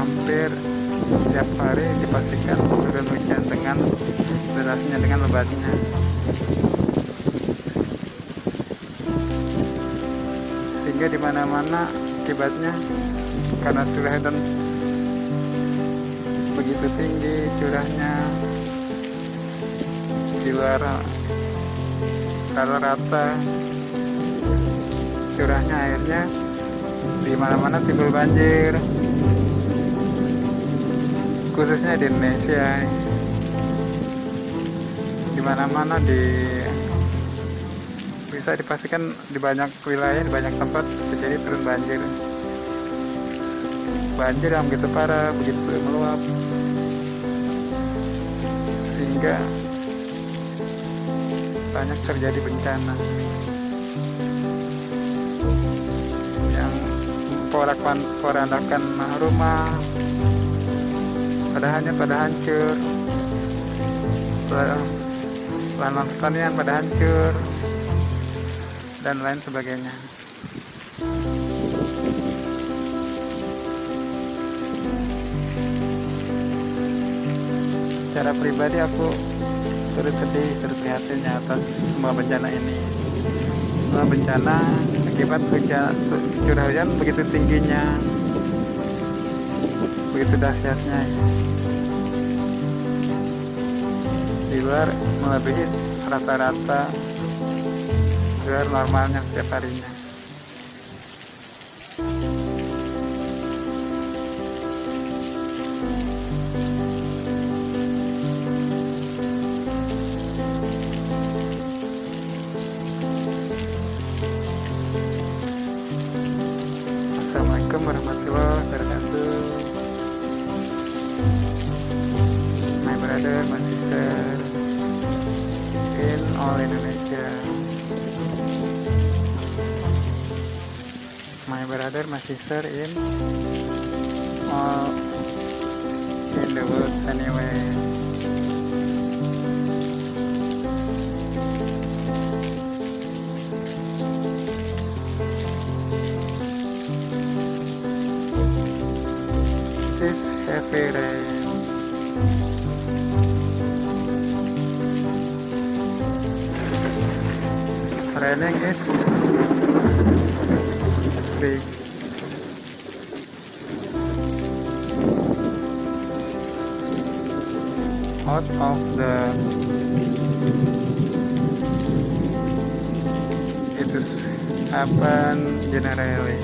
hampir setiap hari dipastikan turun hujan dengan derasnya, dengan lebatnya, sehingga di mana-mana akibatnya karena curah hujan begitu tinggi, curahnya di luar rata-rata, curahnya airnya di mana-mana timbul banjir, khususnya di Indonesia. Di mana-mana bisa dipastikan di banyak wilayah, di banyak tempat terjadi turun banjir. Banjir yang begitu parah, begitu meluap, sehingga banyak terjadi bencana yang porak-porandakan rumah, pada hancur, lahan pertanian pada hancur, dan lain sebagainya. Secara pribadi aku turut sedih, turut prihatin atas semua bencana ini. Semua bencana akibat curah hujan begitu tingginya, begitu dahsyatnya, di luar melebihi rata-rata luar normalnya setiap harinya. Assalamualaikum warahmatullahi wabarakatuh. My brother, my sister in all Indonesia. My brother, my sister in all in the world anyway. This heavy rain. Raining is big. Out of the it is happen generally.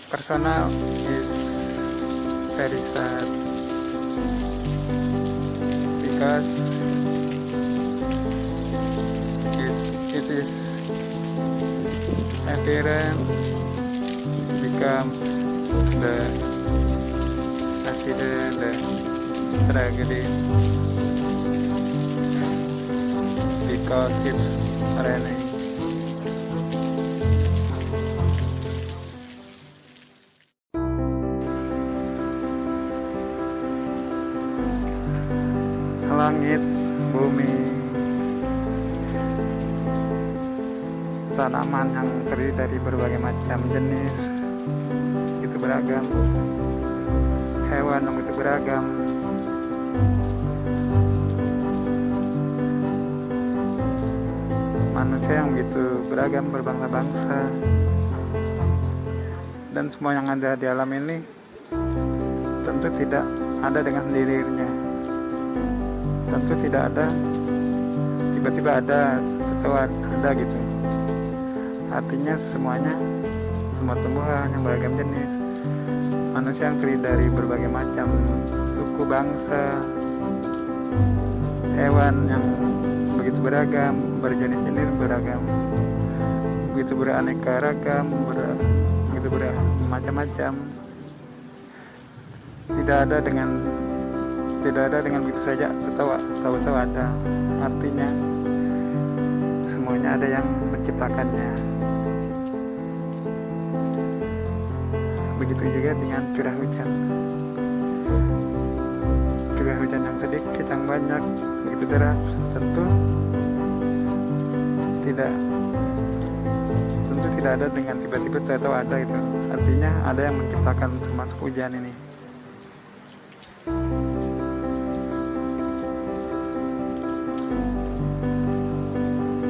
Personal is very sad because it is apparent become the accident, the tragedy, because it's raining. Langit, bumi, tanaman yang terdiri dari berbagai macam jenis, itu beragam, hewan yang itu beragam, manusia yang begitu beragam, berbangsa-bangsa, dan semua yang ada di alam ini tentu tidak ada dengan sendirinya. Tentu tidak ada tiba-tiba ada atau ada gitu. Artinya semuanya, semua tumbuhan yang beragam jenis, manusia yang terdiri dari berbagai macam suku, bangsa, hewan yang begitu beragam, berjenis-jenis beragam, begitu beraneka ragam, begitu bermacam-macam. Tidak ada dengan begitu saja tahu-tahu ada. Artinya semuanya ada yang menciptakannya. begitu juga dengan curah hujan. Curah hujan yang sedikit, yang banyak, begitu deras, tentu tidak ada dengan tiba-tiba atau ada itu. Artinya ada yang menciptakan termasuk hujan ini.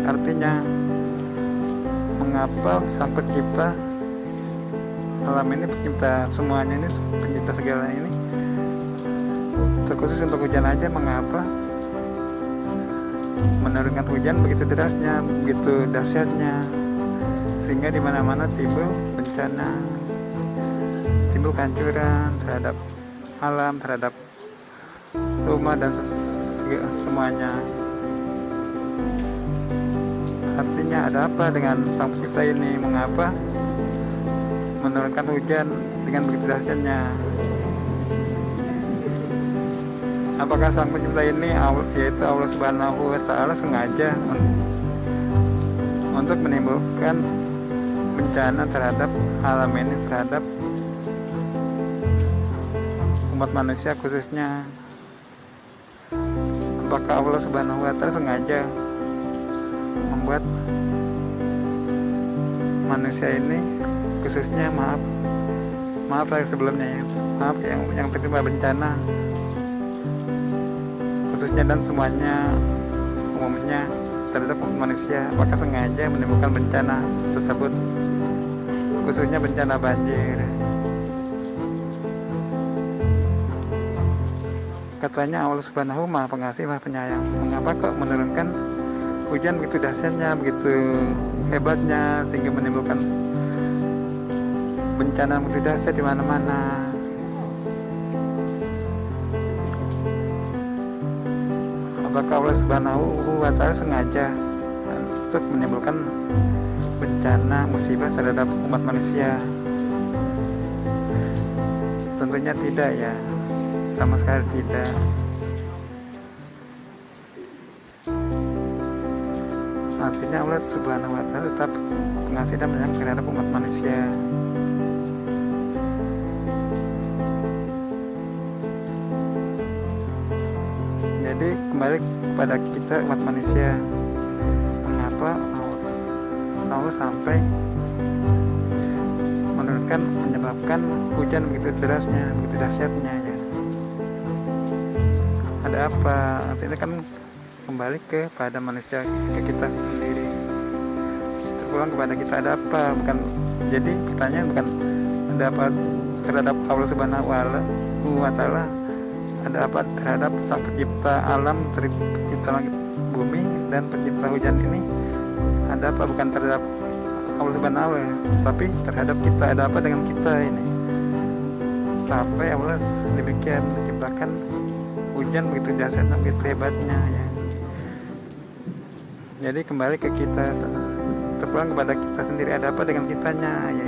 Artinya mengapa Sang Pencipta alam ini, pencipta semuanya ini, pencipta segala ini, terkhusus untuk hujan aja, mengapa menurunkan hujan begitu derasnya, begitu dahsyatnya, sehingga di mana-mana timbul bencana, timbul kehancuran terhadap alam, terhadap rumah dan semuanya. Artinya ada apa dengan Sang Pencipta ini? Mengapa menurunkan hujan dengan begitu dahsyatnya? Apakah Sang Pencipta ini, yaitu Allah Subhanahu wa Ta'ala, sengaja untuk menimbulkan bencana terhadap alam ini, terhadap umat manusia khususnya? Apakah Allah Subhanahu wa Ta'ala sengaja membuat manusia ini, khususnya maaf saya sebelumnya ya, maaf yang terkena bencana khususnya dan semuanya umumnya terhadap manusia, apakah sengaja menimbulkan bencana tersebut, khususnya bencana banjir? Katanya Allah Subhanahu Maha Pengasih, Maha Penyayang. Mengapa kok menurunkan hujan begitu dahsyatnya, begitu hebatnya, sehingga menimbulkan bencana begitu dahsyat di mana-mana? Apakah Allah Subhanahu wa Ta'ala sengaja untuk menimbulkan bencana, musibah terhadap umat manusia? Tentunya tidak ya, sama sekali tidak. Artinya Allah Subhanahu wa Ta'ala tetap pengasih dan penyayang terhadap umat manusia. Jadi kembali kepada kita, umat manusia, mengapa Allah sampai menurunkan, menyebabkan hujan begitu derasnya, begitu dahsyatnya ya? Ada apa? Artinya kan kembali kepada manusia, ke kita sendiri, terpulang kepada kita. Ada apa? Bukan, jadi pertanyaan bukan ada apa terhadap Allah Subhanahu wa Ta'ala, ada apa terhadap Sang Pencipta alam, pencipta langit bumi dan pencipta hujan ini? Ada apa? Bukan terhadap Allah Subhanahu wa Ta'ala, tapi terhadap kita. Ada apa dengan kita ini sampai Allah demikian menciptakan hujan begitu dahsyat, begitu hebatnya ya? Jadi kembali ke kita, terpulang kepada kita sendiri. Ada apa dengan kitanya ya?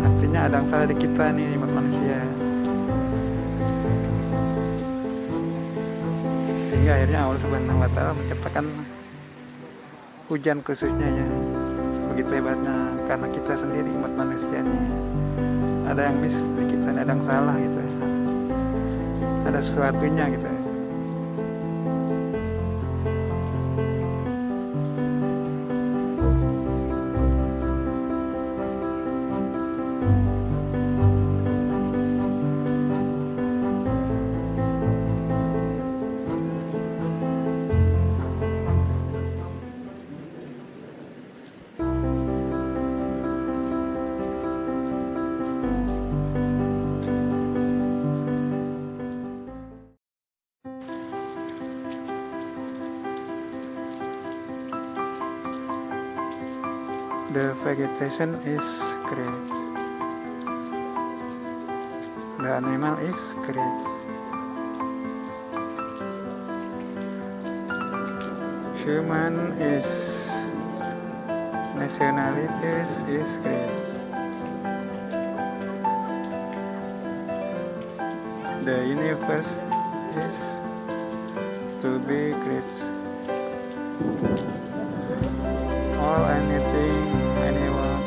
Artinya ada yang salah di kita nih, umat manusia, sehingga akhirnya Allah Subhanahu wa Ta'ala menciptakan hujan khususnya ya, begitu hebatnya, karena kita sendiri, umat manusia nih, ada yang miss di kita, ada yang salah gitu ya, ada sesuatunya gitu ya. The vegetation is great. The animal is great. Human is nationalities is great. the universe is to be created.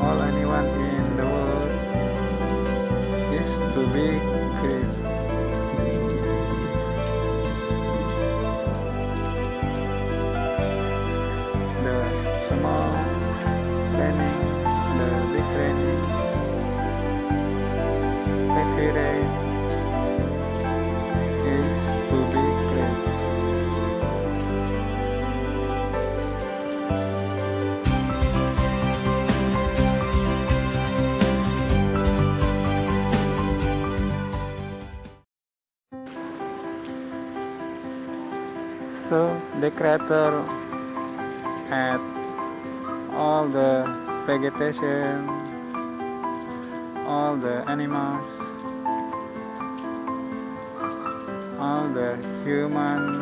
Anyone in the world is to be created. The small planning, the big planning, every day is to be created. So the creator had all the vegetation, all the animals, all the human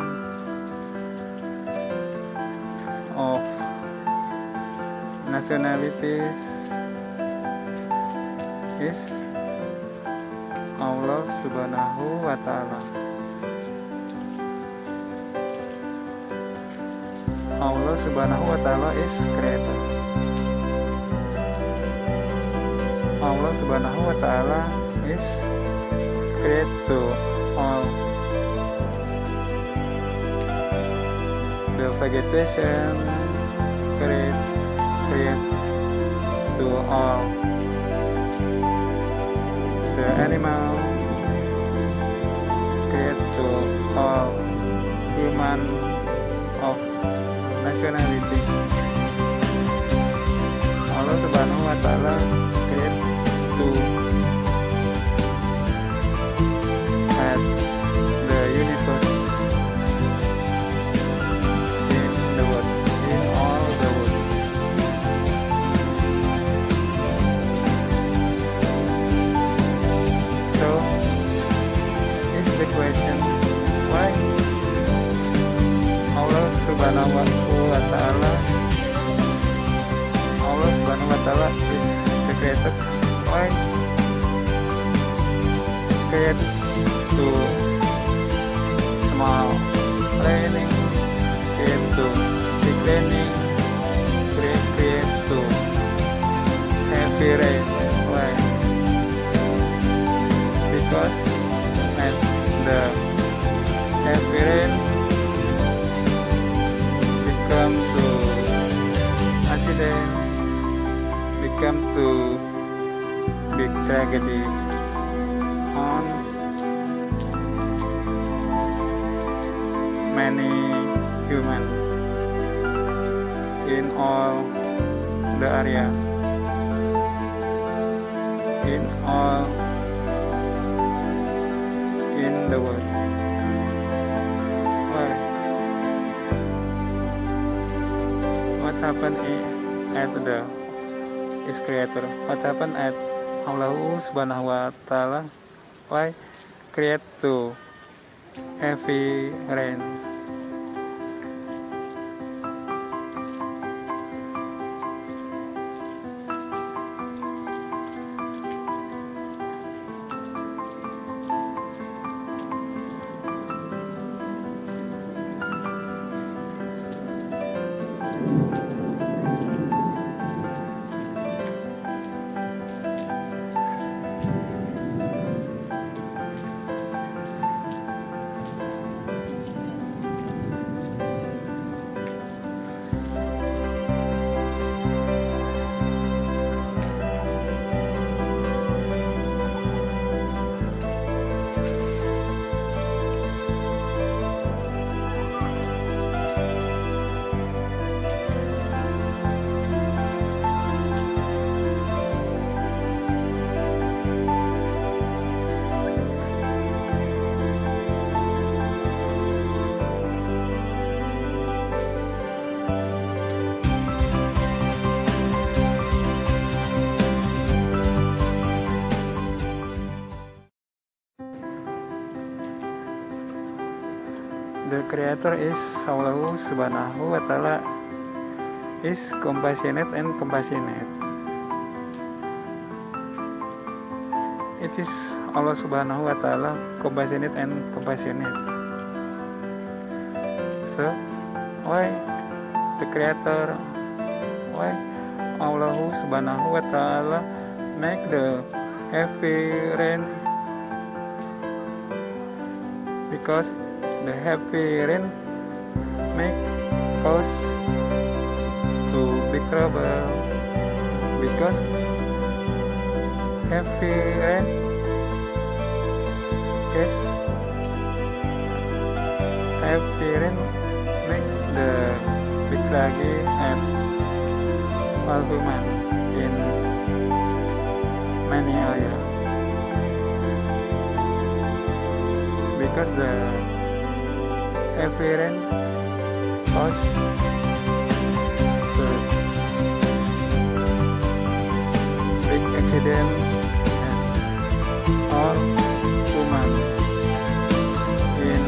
of nationalities is Allah Subhanahu wa Ta'ala. Allah Subhanahu wa Ta'ala is creator. Allah Subhanahu wa Ta'ala is create to all the vegetation, create to all the animal, create to all human of nationality. Allah Subhanahu wa Ta'ala create to have the universe in the world, in all the world. So is the question, why Allah Subhanahu wa Ta'ala is the creator? Why create to small planning, create to big planning, create to heavy rain? Why? Because at the heavy rain become to accident, become to big tragedy on many human in all the area, in all in the world. Why? What happened at the is creator? What happened at Allah Subhanahu wa Ta'ala? Why create to heavy rain? The creator is Allah Subhanahu wa Ta'ala is compassionate and compassionate. it is Allah Subhanahu wa Ta'ala compassionate and compassionate. So why the Creator, why Allah Subhanahu wa Ta'ala make the heavy rain? Because the heavy rain make cause to big trouble. Because heavy rain cause heavy rain make the big tragedy and all human in many areas. Because the heavy rain cause the big accident and all human in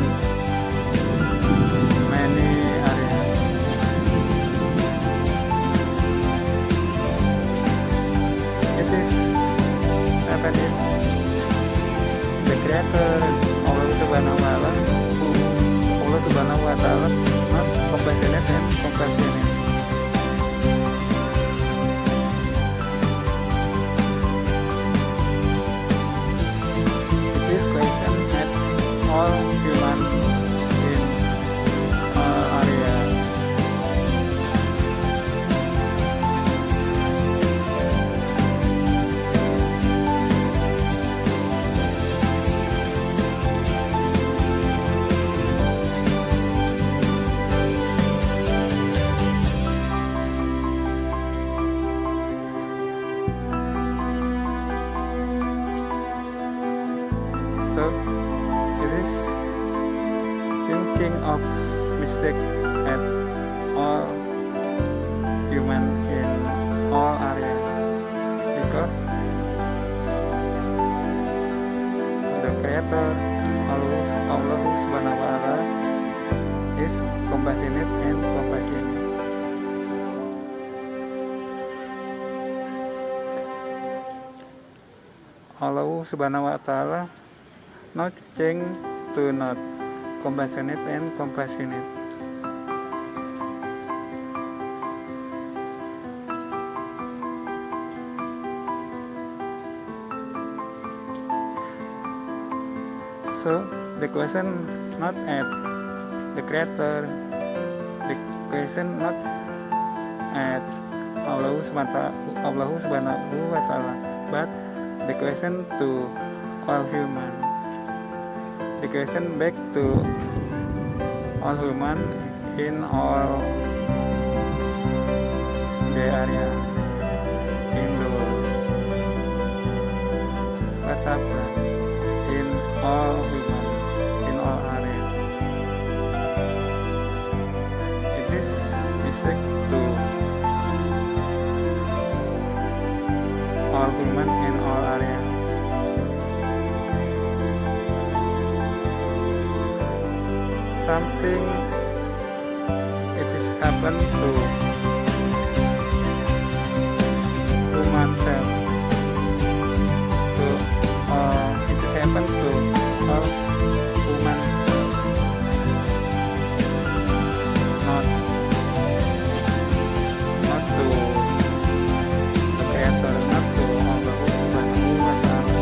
many areas. It is happening. The Creator Allah Subhanahu wa Ta'ala not compassionate and compassionate. This question at all human in all areas. So it is thinking of mistake at all human in all areas, because the Creator Allah Subhanahu wa Ta'ala is compassionate and compassionate. Allah Subhanahu wa Ta'ala not change to not compassionate and compassionate. So the question not at the Creator, the question not at Allah Subhanahu wa Ta'ala, but the question to all human. The question back to all human in all the area in the world. What happened in all human in all area? It is mistake to all human in all area. Something it is happen to human self, to it is happen to all human self, not to the Creator, not to Allah Subhanahu wa Ta'ala.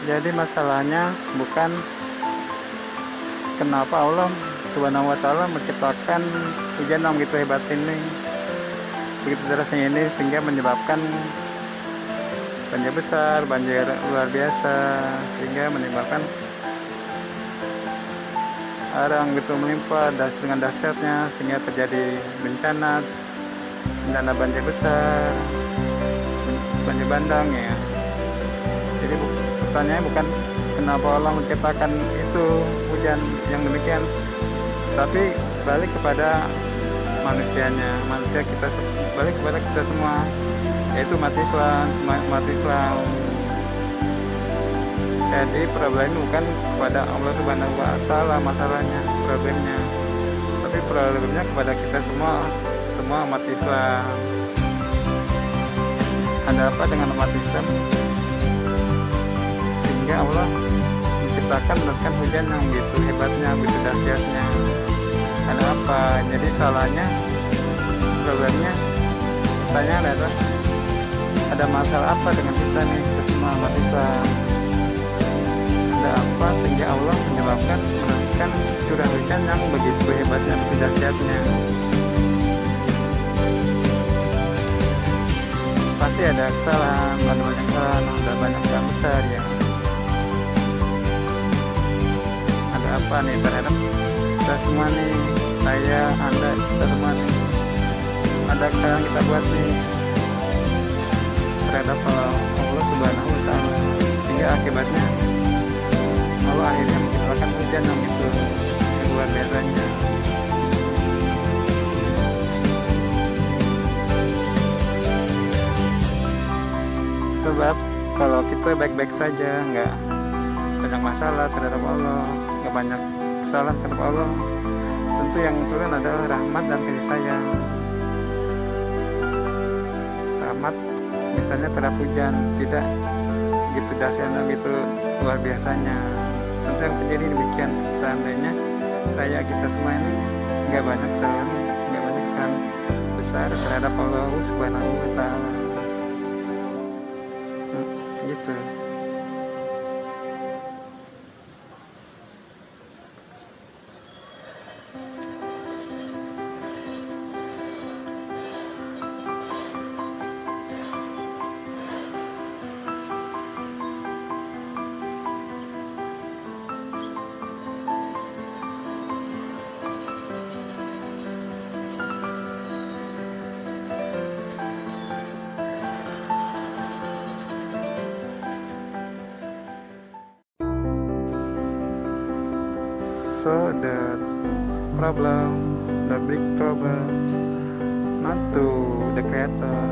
Jadi masalahnya bukan kenapa Allah Subhanahu wa Ta'ala menciptakan hujan yang begitu hebat ini, begitu derasnya ini, sehingga menyebabkan banjir besar, banjir luar biasa, sehingga menyebabkan air yang begitu melimpah dengan dahsyatnya, sehingga terjadi bencana banjir besar, banjir bandang ya. Jadi pertanyaannya bukan kenapa Allah menciptakan itu hujan yang demikian, tapi balik kepada manusianya, balik kepada kita semua, yaitu umat Islam. Jadi problem bukan kepada Allah Subhanahu wa Ta'ala masalahnya, problemnya, tapi problemnya kepada kita semua umat Islam. Ada apa dengan umat Islam sehingga Allah menciptakan hujan yang begitu hebatnya, begitu dahsyatnya? Ada apa? Jadi salahnya, problemnya, pertanyaan adalah ada masalah apa dengan kita nih, semua umat Islam? Ada apa sehingga Allah menurunkan curah hujan yang begitu hebatnya, begitu dahsyatnya? Pasti ada kesalahan, ada banyak kesalahan, ada banyak kesalahan besar ya. Ada apa nih terhadap kita semua nih, saya, Anda, kita semua nih, ada kesalahan kita buat nih terhadap Allah Subhanahu wa Ta'ala, sehingga akibatnya Allah akhirnya menciptakan hujan yang itu yang luar biasanya. Sebab kalau kita baik-baik saja, nggak banyak masalah terhadap Allah, nggak banyak kesalahan terhadap Allah, tentu yang turun adalah rahmat dan kasih sayang. Rahmat misalnya terhadap hujan, tidak gitu dahsyatnya, gitu luar biasanya. Tentu yang terjadi demikian. Seandainya kita semua ini nggak banyak kesalahan besar terhadap Allah Subhanahu wa Ta'ala. Gitu. So the big problem, not to the creator,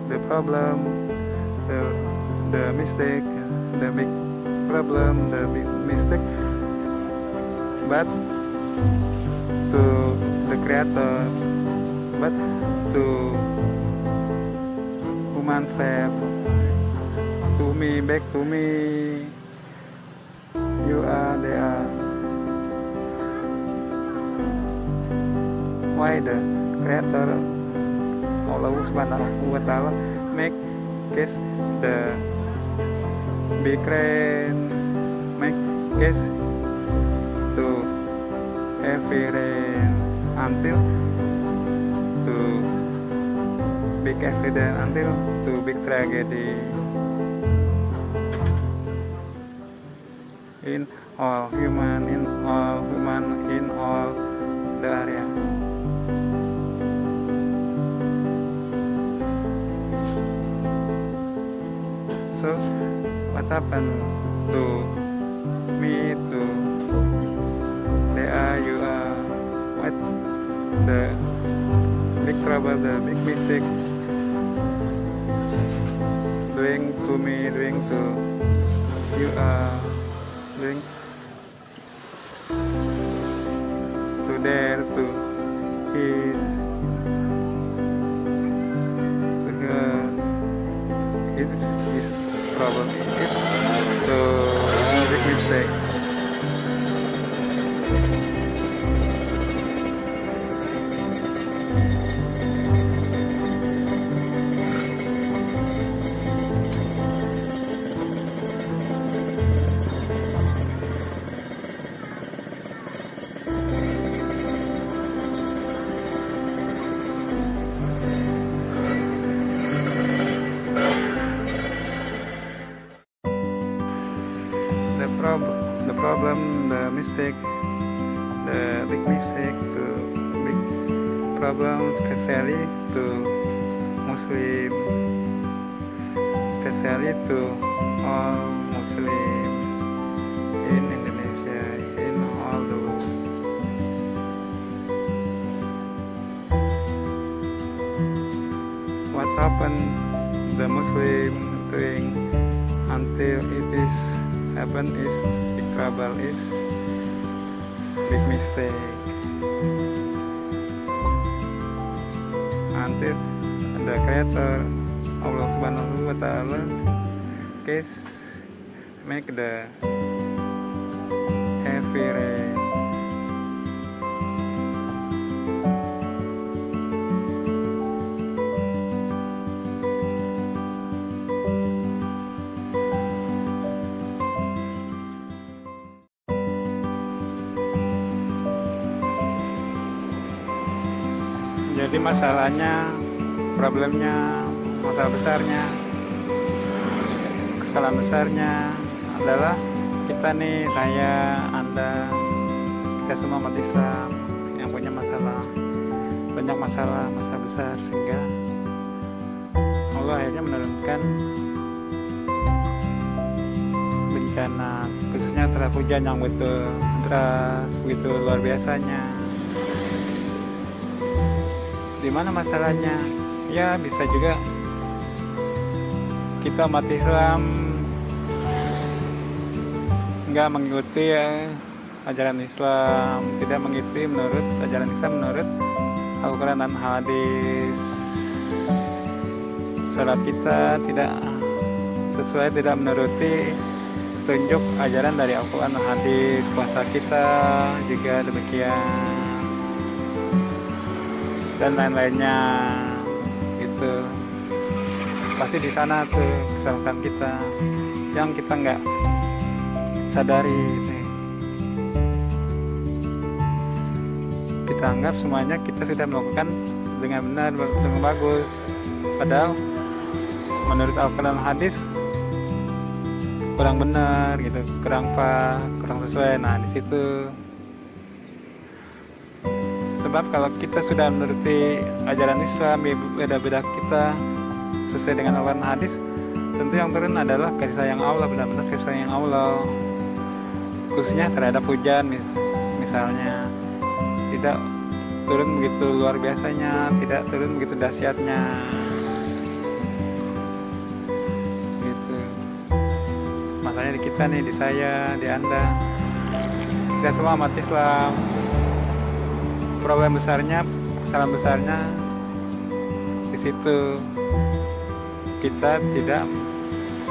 the problem, the mistake, the big problem, the big mistake, but to the creator, but to human self, to me, back to me, you are, they are. Why the creator Allah Subhanahu wa Ta'ala make case the big rain, make case to heavy rain until to big accident, until to big tragedy in all human in all the area. So what happened to me, to you are, what the big trouble, the big mistake doing to me, doing to you are, doing to there, to his, to her, it's his problem, it's the big mistake. problem especially to Muslim, especially to all Muslim in Indonesia, in all the world. What happened the Muslim doing until it is happen is big trouble, is big mistake. Until the Creator Allah Subhanahu wa Ta'ala make the heavy rain. Jadi masalahnya, problemnya, masalah besarnya, kesalahan besarnya adalah kita nih, saya, Anda, kita semua umat Islam yang punya masalah, banyak masalah besar, sehingga Allah akhirnya menurunkan bencana, khususnya curah hujan yang betul deras, begitu luar biasanya. Di mana masalahnya? Ya bisa juga kita umat Islam nggak mengikuti ajaran Islam, tidak mengikuti menurut ajaran Islam, menurut Al-Quran dan hadis. Salat kita tidak sesuai, tidak menuruti tunjuk ajaran dari Al-Quran dan hadis. Puasa kita juga demikian, dan lain-lainnya gitu. Pasti di sana tuh kesalahan kita yang kita nggak sadari gitu. Kita anggap semuanya kita sudah melakukan dengan benar, dengan bagus, padahal menurut Al-Quran hadis kurang benar gitu, kurang pas, kurang sesuai. Nah di situ. Sebab kalau kita sudah menuruti ajaran Islam, beda-beda kita sesuai dengan Al-Quran hadis, tentu yang turun adalah kasih sayang Allah, benar-benar kasih sayang Allah, khususnya terhadap hujan misalnya. Tidak turun begitu luar biasanya, tidak turun begitu dahsyatnya gitu. Makanya di kita nih, di saya, di Anda, kita semua umat Islam, problem besarnya, kesalahan besarnya di situ. Kita tidak,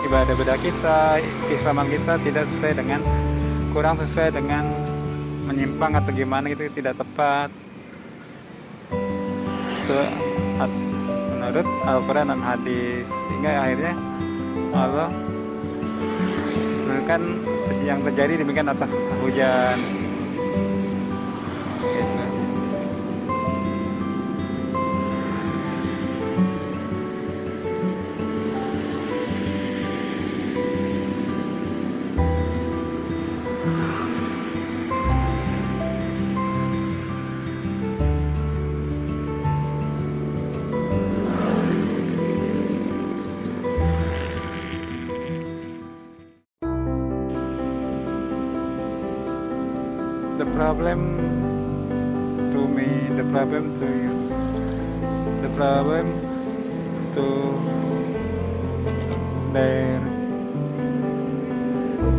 ibadah kita, keislaman kita tidak sesuai dengan, kurang sesuai dengan, menyimpang atau gimana gitu, tidak tepat menurut Al-Quran dan hadis, sehingga akhirnya Allah menurunkan yang terjadi demikian atas hujan gitu. The problem to me, the problem to you, the problem to there,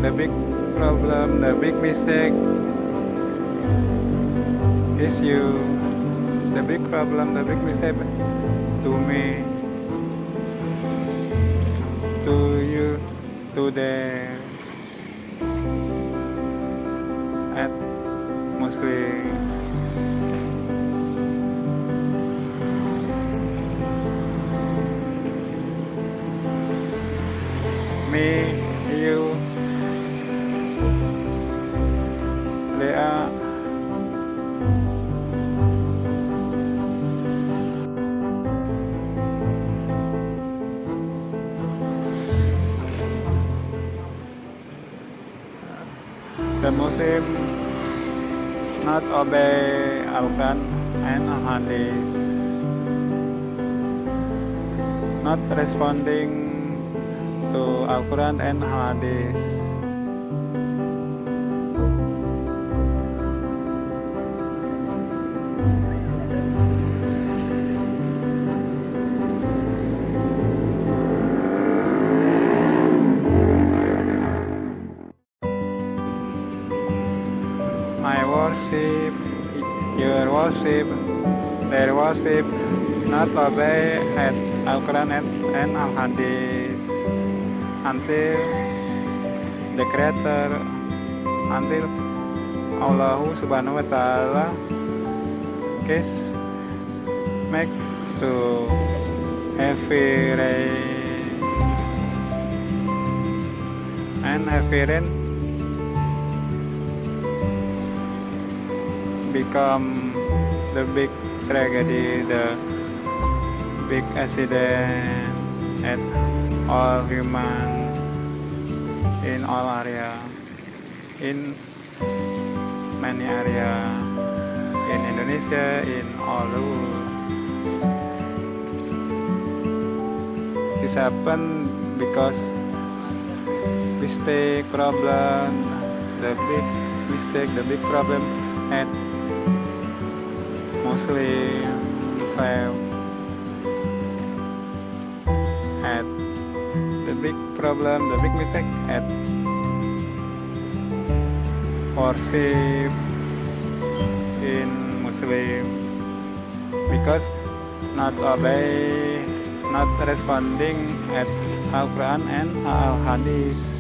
the big problem, the big mistake is you. The big problem, the big mistake to me, to you, to there, at Muslim. Me, you, Lea, the Muslim not obey Al-Quran and al-hadis, not responding to Al-Quran and hadis. My worship, your worship, their worship, not obey at Al-Quran and Al-Hadith until the Creator, until Allah Subhanahu wa Ta'ala case make to every rain and every rain become the big tragedy, the big accident at all human in all area, in many area in Indonesia, in all the world. This happen because mistake, problem, the big mistake, the big problem at Muslim fail, at the big problem, the big mistake at worship in Muslim, because not obey, not responding at Al-Quran and Al-Hadith.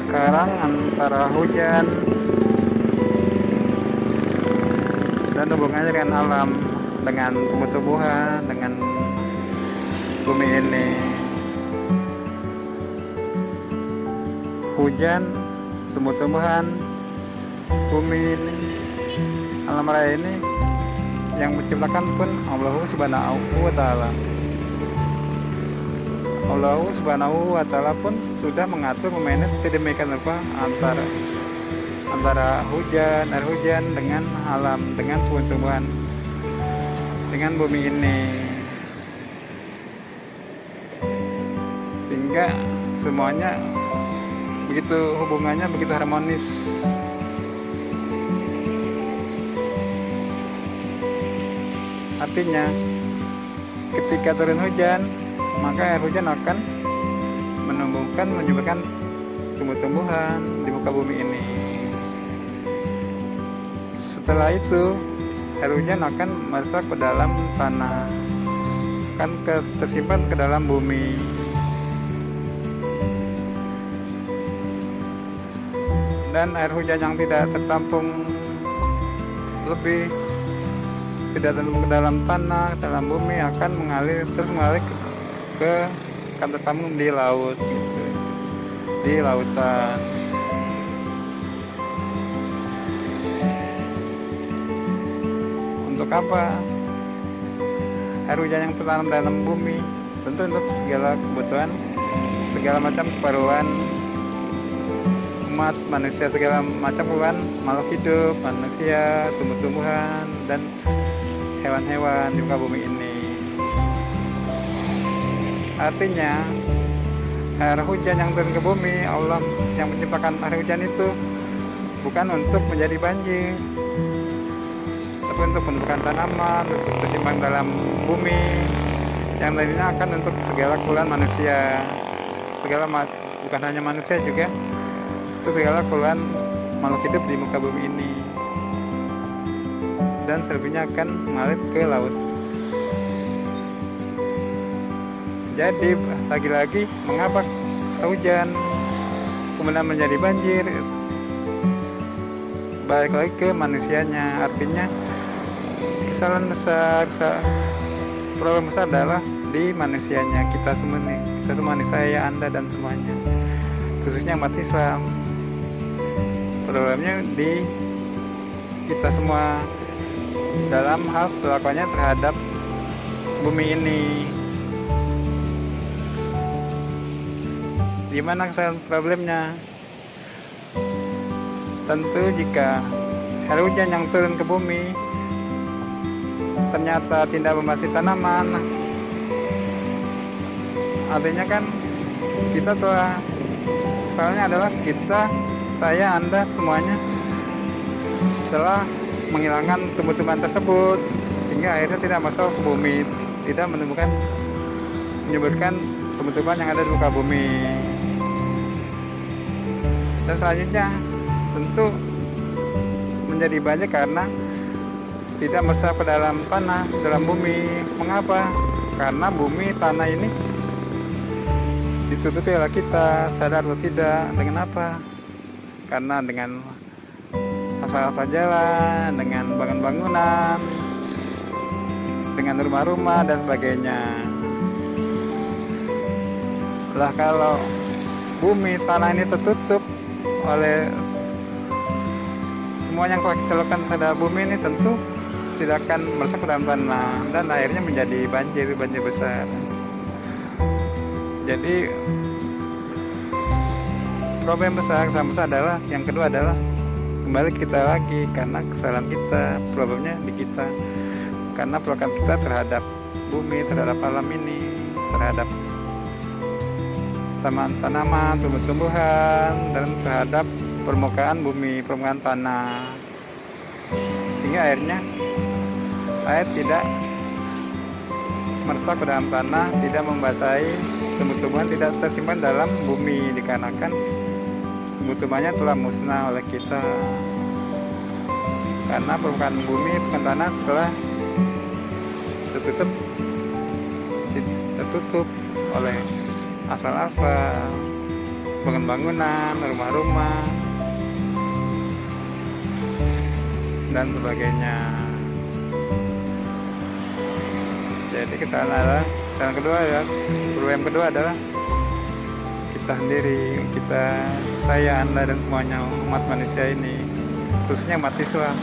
Sekarang antara hujan dan hubungannya dengan alam, dengan tumbuh-tumbuhan, dengan bumi ini. Hujan, tumbuh-tumbuhan, bumi ini, alam raya ini yang menciptakan pun Allah Subhanahu wa Ta'ala. Allah Subhanahu wa Ta'ala pun sudah mengatur, memanage sedemikian rupa antara hujan, air hujan dengan alam, dengan tumbuhan, dengan bumi ini, sehingga semuanya begitu hubungannya, begitu harmonis. Artinya ketika turun hujan, maka air hujan akan menumbuhkan, menyuburkan tumbuh-tumbuhan di muka bumi ini. Setelah itu, air hujan akan masuk ke dalam tanah, akan tersimpan ke dalam bumi. Dan air hujan yang tidak tertampung lebih, tidak tertampung ke dalam tanah, ke dalam bumi, akan mengalir akan tertampung di laut, gitu, di lautan. Untuk apa? Air hujan yang tertanam dalam bumi tentu untuk segala kebutuhan, segala macam keperluan umat manusia, segala macam keperluan makhluk hidup, manusia, tumbuh-tumbuhan, dan hewan-hewan di muka bumi ini. Artinya air hujan yang turun ke bumi, Allah yang menciptakan air hujan itu bukan untuk menjadi banjir, tapi untuk penumbuhan tanaman, untuk tersimpan dalam bumi, yang lainnya akan untuk segala keperluan manusia, bukan hanya manusia juga, untuk segala keperluan makhluk hidup di muka bumi ini, dan selebihnya akan mengalir ke laut. Jadi lagi-lagi mengapa hujan kemudian menjadi banjir? Balik lagi ke manusianya, artinya kesalahan besar, problem besar adalah di manusianya, kita semua nih, saya, Anda, dan semuanya, khususnya umat Islam. Problemnya di kita semua dalam hal perlakuannya terhadap bumi ini. Di mana kesalahan problemnya? Tentu jika air hujan yang turun ke bumi ternyata tidak membasmi tanaman, artinya kan kita telah, soalnya adalah kita, saya, Anda, semuanya telah menghilangkan tumbuh-tumbuhan tersebut, sehingga akhirnya tidak masuk ke bumi, tidak menyuburkan tumbuh-tumbuhan yang ada di muka bumi. Dan selanjutnya tentu menjadi banyak karena tidak meresap ke dalam tanah, dalam bumi. Mengapa? Karena bumi, tanah ini ditutupi oleh kita, sadar atau tidak. Dengan apa? Karena dengan asfal jalan, dengan bangunan-bangunan, dengan rumah-rumah dan sebagainya. Lah kalau bumi, tanah ini tertutup oleh semua yang kita lakukan terhadap bumi ini, tentu tidak akan meresap ke dalam tanah, dan akhirnya menjadi banjir besar. Jadi problem besar adalah, yang kedua adalah kembali kita lagi, karena kesalahan kita, problemnya di kita, karena perlakuan kita terhadap bumi, terhadap alam ini, terhadap tanaman, tumbuh-tumbuhan, dan terhadap permukaan bumi, permukaan tanah, sehingga akhirnya air tidak meresap ke dalam tanah, tidak membasahi tumbuh-tumbuhan, tidak tersimpan dalam bumi, dikarenakan tumbuh-tumbuhannya telah musnah oleh kita, karena permukaan bumi, permukaan tanah telah tertutup oleh asfal-asfal, bangunan-bangunan, rumah-rumah, dan sebagainya. Jadi kesalahan kedua ya, problem kedua adalah kita sendiri, saya, Anda, dan semuanya umat manusia ini, khususnya umat Islam.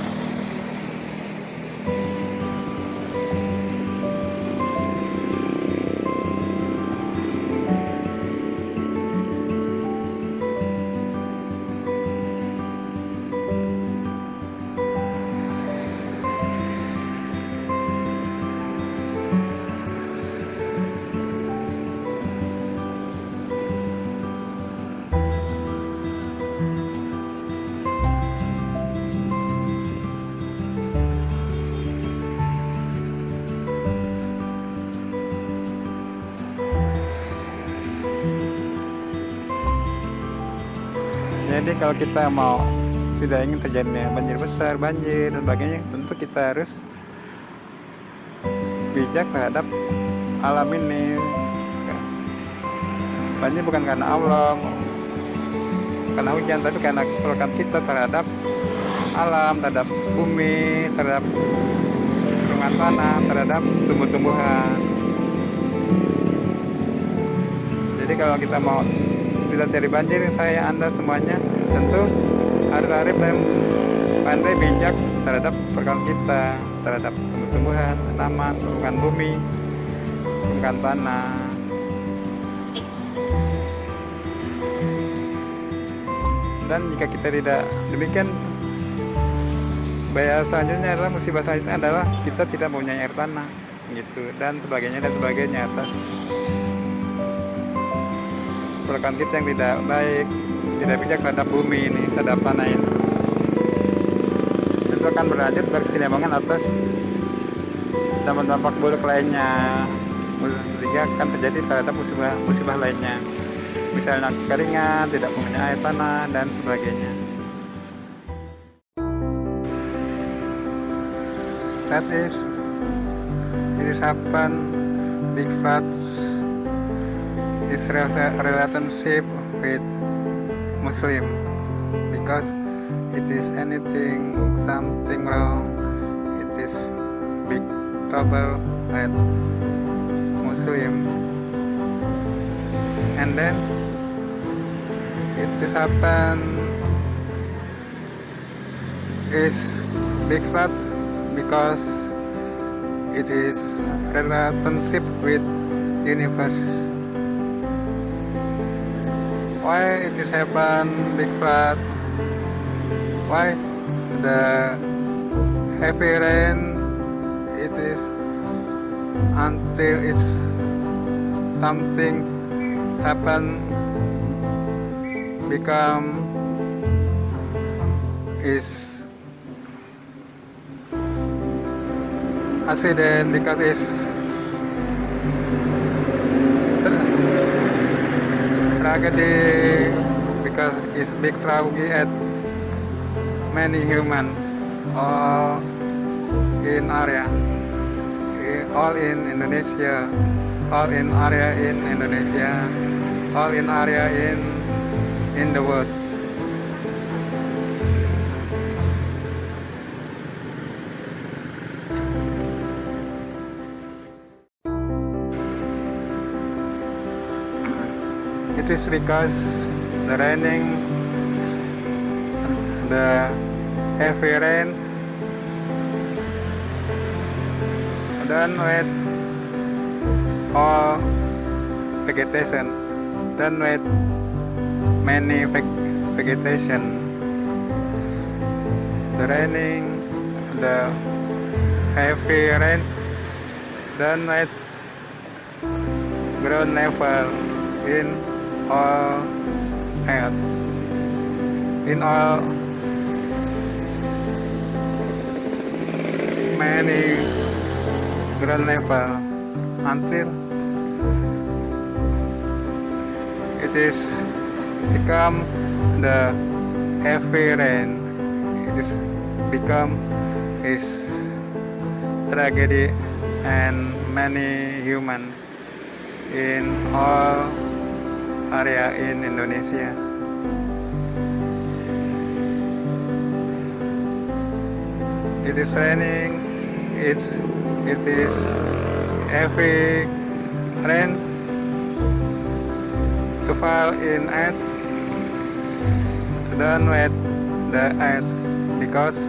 Jadi kalau kita mau tidak ingin terjadinya banjir besar, banjir dan sebagainya, tentu kita harus bijak terhadap alam ini. Banjir bukan karena Allah, karena hujan, tapi karena perlakuan kita terhadap alam, terhadap bumi, terhadap permukaan tanah, terhadap tumbuh-tumbuhan. Jadi kalau kita mau tidak terjadi banjir, saya, Anda, semuanya tentu harus arif dan pandai bijak terhadap perlakuan kita, terhadap tumbuh-tumbuhan, tanaman, permukaan bumi, permukaan tanah. Dan jika kita tidak demikian, bahaya selanjutnya adalah, musibah selanjutnya adalah kita tidak mempunyai air tanah, gitu, dan sebagainya atas perlakuan kita yang tidak baik, tidak bijak terhadap bumi ini, terhadap tanah ini. Dan akan berlanjut berkesinambungan atas dampak buruk lainnya. Sehingga akan terjadi terhadap musibah lainnya, misalnya kekeringan, tidak punya air tanah, dan sebagainya. That is, it is happen big floods is relationship with Muslim, because it is anything something wrong, it is big trouble with Muslim, and then it is happen is big flood because it is relationship with universe. Why it is happen big flood? Why the heavy rain? It is until it's something happen become is accident, because it's tragedy, because it's big tragedy at many human all in area, all in Indonesia, all in area in Indonesia, all in area in the world. It is because the raining, the heavy rain, done with all vegetation, done with many vegetation. The raining, the heavy rain, done with ground level in all earth, in all many ground level, until it is become the heavy rain. It is become is tragedy and many human in all area in Indonesia. It is raining. It is heavy rain to fall in earth, done with the earth, because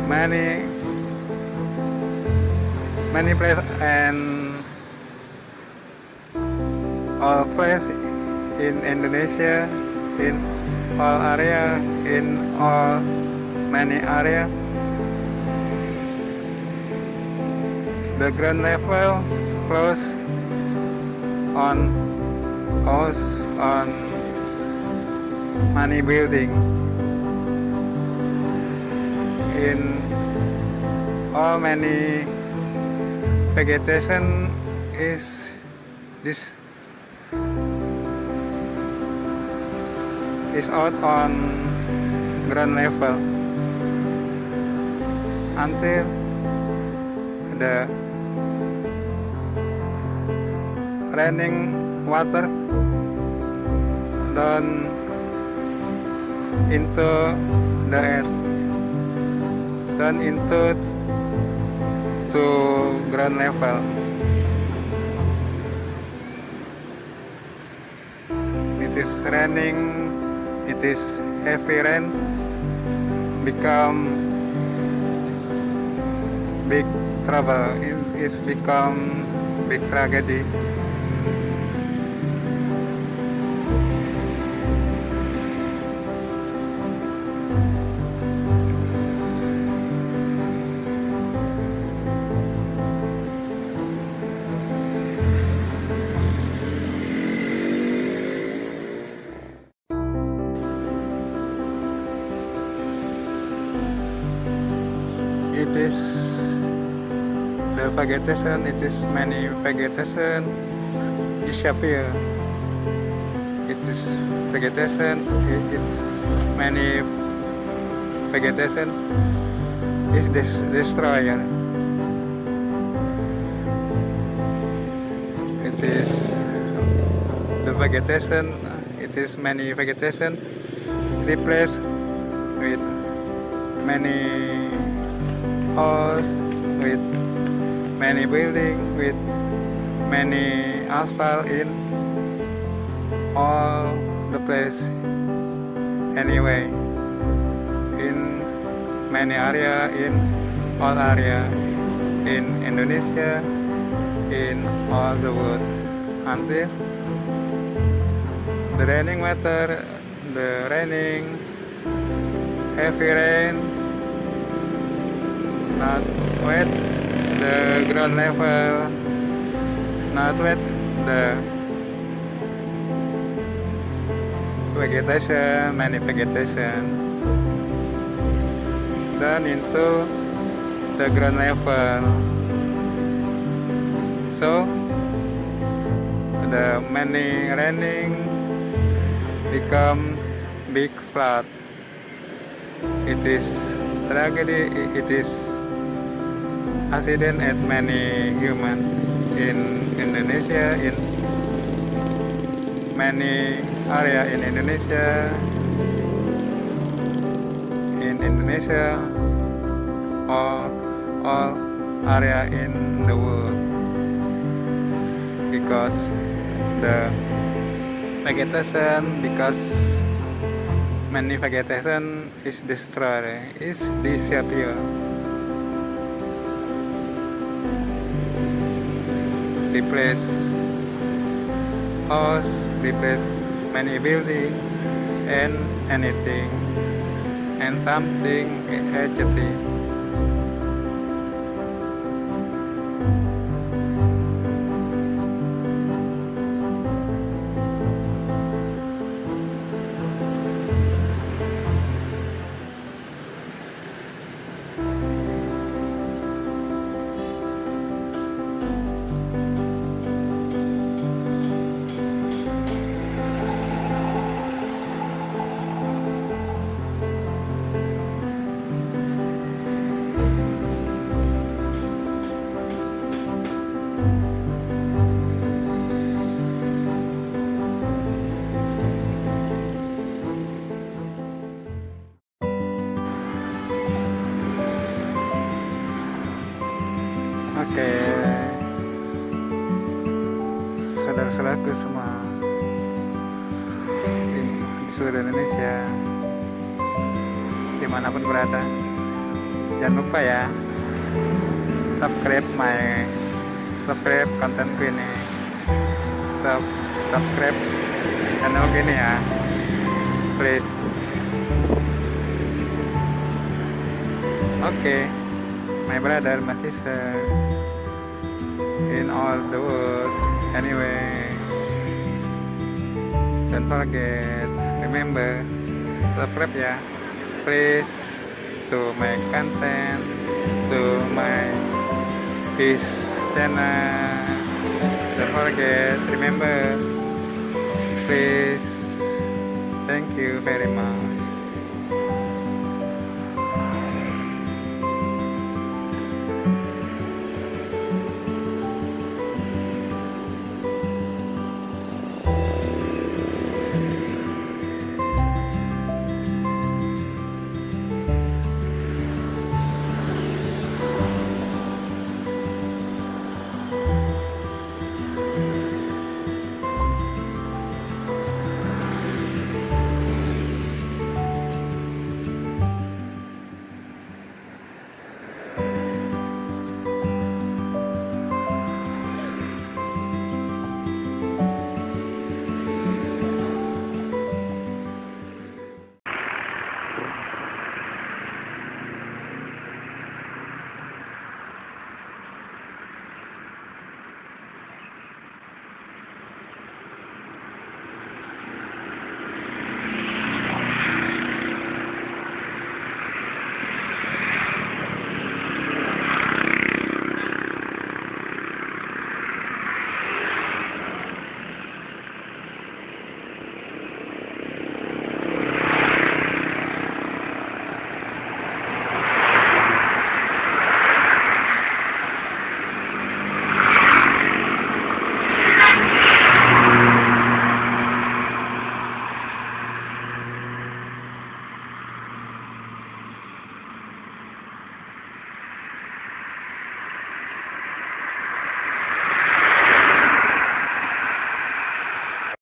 many places and all places in Indonesia, in all area, in all many area, the ground level close on many building, in all many vegetation is this is out on ground level until the raining water down into the earth, down into to ground level. It is raining, it is heavy rain, become big trouble, it's become big tragedy. is the vegetation. It is many vegetation disappear. It is vegetation. It is many vegetation is destroyed. It is the vegetation. It is many vegetation replaced with many house, with many building, with many asphalt in all the place. Anyway, in many area, in all area, in Indonesia, in all the world, until the raining weather, the raining, heavy rain, not wet, the ground level, not wet, the vegetation, many vegetation, down into the ground level. So the many raining become big flood. It is tragedy. It is accident at many human in Indonesia, in many area in Indonesia, all area in the world, because the vegetation, because many vegetation is destroyed, is disappear. Replace house, replace many building and anything and something adjective. Oke, saudara-saudaraku semua di seluruh Indonesia, dimanapun berada, jangan lupa ya subscribe kontenku ini, subscribe channel ini ya, please. Oke, my brother, my sister, in all the world, anyway, don't forget, remember, subscribe ya, please, to my content, to my this channel, don't forget, remember, please, thank you very much.